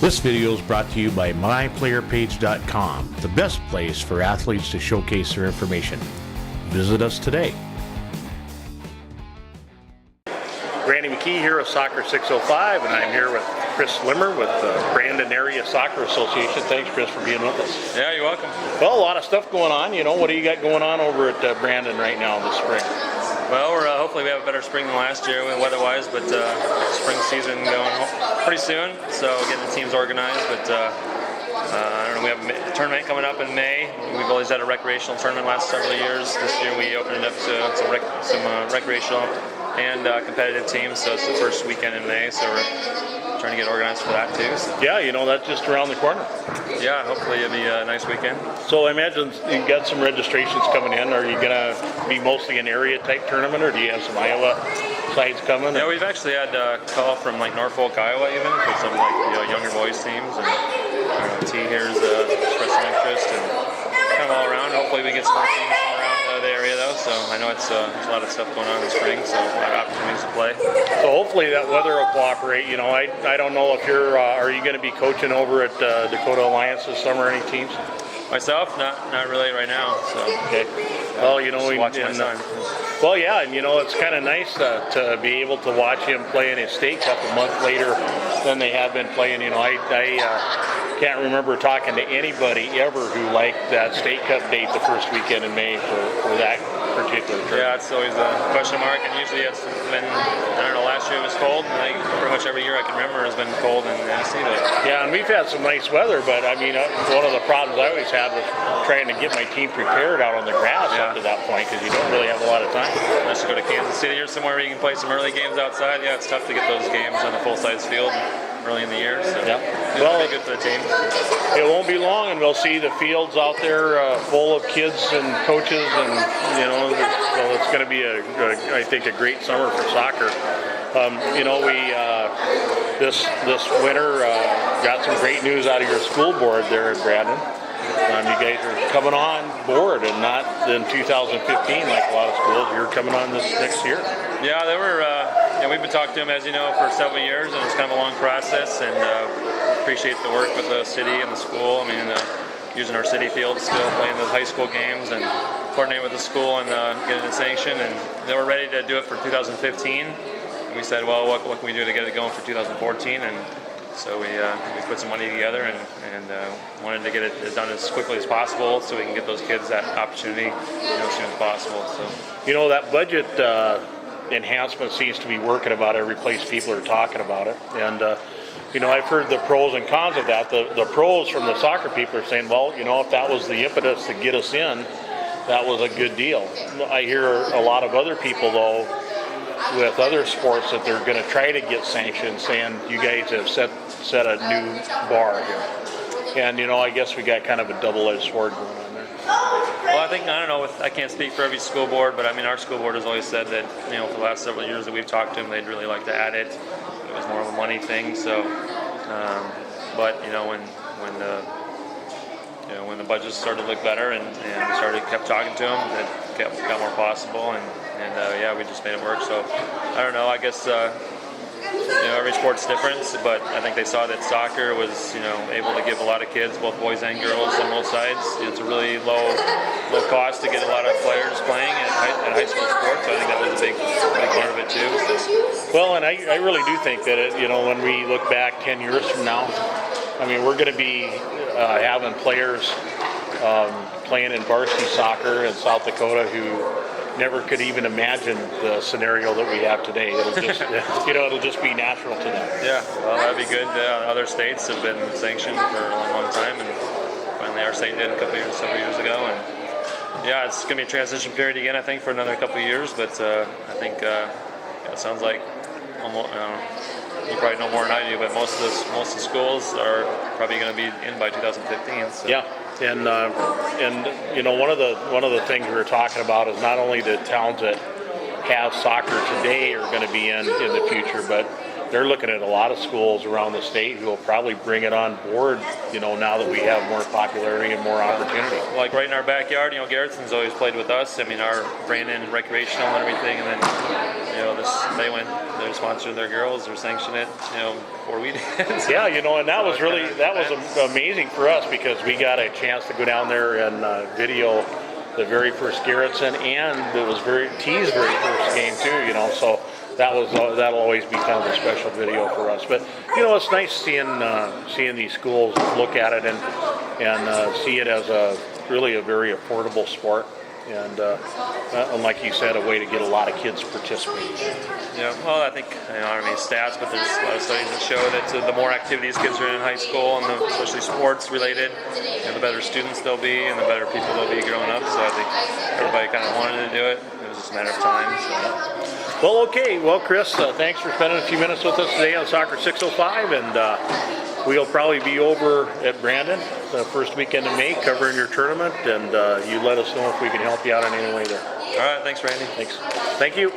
This video is brought to you by myplayerpage.com, the best place for athletes to showcase their information. Visit us today. Randy McKee here with Soccer 605, and I'm here with Chris Limmer with the Brandon Area Soccer Association. Thanks, Chris, for being with us. Yeah, you're welcome. Well, a lot of stuff going on. You know, what do you got going on over at Brandon right now this spring? Well, hopefully we have a better spring than last year weather-wise, but spring season going pretty soon, so getting the teams organized. But I don't know, we have a tournament coming up in May. We've always had a recreational tournament last several years. This year we opened it up to some recreational and competitive teams, so it's the first weekend in May, so we're trying to get organized for that too. So. Yeah, you know, that's just around the corner. Yeah, hopefully it'll be a nice weekend. So I imagine you've got some registrations coming in. Are you going to be mostly an area type tournament, or do you have some Iowa sides coming? Yeah, we've actually had a call from like Norfolk, Iowa even, for some like younger boys teams, and T here's expressing interest, and kind of all around. Hopefully we get some more teams from around the area though, so I know it's there's a lot of stuff going on in the spring, so a lot of opportunities to play. So hopefully that weather will cooperate. You know, I don't know if you're, are you going to be coaching over at Dakota Alliance this summer, any teams? Myself, not really right now, so. Okay. Well, you know, well, yeah, and you know, it's kind of nice to be able to watch him play in his state cup a month later than they have been playing. You know, I can't remember talking to anybody ever who liked that state cup date the first weekend in May for that particular tournament. Yeah, it's always a question mark, and usually it's been, I don't know, last year it was cold, and pretty much every year I can remember has been cold in NC. Yeah, and we've had some nice weather, but I mean, one of the problems I always had was trying to get my team prepared out on the grass up to that point, because you don't really have a lot of time. Unless you go to Kansas City or somewhere where you can play some early games outside, yeah, it's tough to get those games on a full-size field early in the year, so it'll be good for the team. It won't be long, and we'll see the fields out there full of kids and coaches, and you know, so it's going to be I think a great summer for soccer. You know, we this winter got some great news out of your school board there at Brandon. You guys are coming on board, and not in 2015 like a lot of schools. You're coming on this next year. Yeah, they were. We've been talking to them, as you know, for several years, and it's kind of a long process. And appreciate the work with the city and the school. I mean, using our city field still, playing those high school games, and coordinating with the school and getting it sanctioned. And they were ready to do it for 2015. And we said, well, what can we do to get it going for 2014? And so we put some money together and wanted to get it done as quickly as possible so we can get those kids that opportunity, as soon as possible. So, you know, that budget enhancement seems to be working about every place people are talking about it. And you know, I've heard the pros and cons of that. The pros from the soccer people are saying, well, you know, if that was the impetus to get us in, that was a good deal. I hear a lot of other people though, with other sports, that they're going to try to get sanctioned, saying you guys have set a new bar here. And you know, I guess we got kind of a double-edged sword going on there. Well, I don't know, I can't speak for every school board, but I mean, our school board has always said that, you know, for the last several years that we've talked to them, they'd really like to add it. It was more of a money thing, so, but you know, when the budgets started to look better and we kept talking to them, it got more possible, and yeah, we just made it work. So I don't know, I guess you know, every sport's different, but I think they saw that soccer was, you know, able to give a lot of kids, both boys and girls on both sides. It's a really low cost to get a lot of players playing at high school sports, so I think that was a big part of it too. So. Well, and I really do think that you know, when we look back 10 years from now, I mean, we're going to be having players playing in varsity soccer in South Dakota who never could even imagine the scenario that we have today. It'll just, you know, it'll just be natural to them. Yeah, well, that'd be good. Other states have been sanctioned for a long time, and finally our state did several years ago. And yeah, it's going to be a transition period again, I think, for another couple of years. But I think it sounds like almost, you probably know more than I do, but most of the schools are probably going to be in by 2015. So. Yeah. And you know, one of the things we were talking about is not only the towns that have soccer today are going to be in the future, but they're looking at a lot of schools around the state who will probably bring it on board, now that we have more popularity and more opportunity. Like right in our backyard, Garrettson's always played with us. I mean, our Brandon recreational and everything, and then they're sponsoring their girls, they're sanctioning it, before we did. So, yeah, and that was amazing for us because we got a chance to go down there and video the very first Garrettson, and it was T's very first game too, so that'll always be kind of a special video for us. But it's nice seeing these schools look at it and see it as really a very affordable sport, and like you said, a way to get a lot of kids participating. Yeah, well, I think I don't have any stats, but there's a lot of studies that show that the more activities kids are in high school, and especially sports related, the better students they'll be, and the better people they'll be growing up. So I think everybody kind of wanted to do it. It was just a matter of time. So. Well, okay. Well, Chris, thanks for spending a few minutes with us today on Soccer 605, and we'll probably be over at Brandon the first weekend in May covering your tournament, and you let us know if we can help you out in any way there. All right. Thanks, Randy. Thanks. Thank you.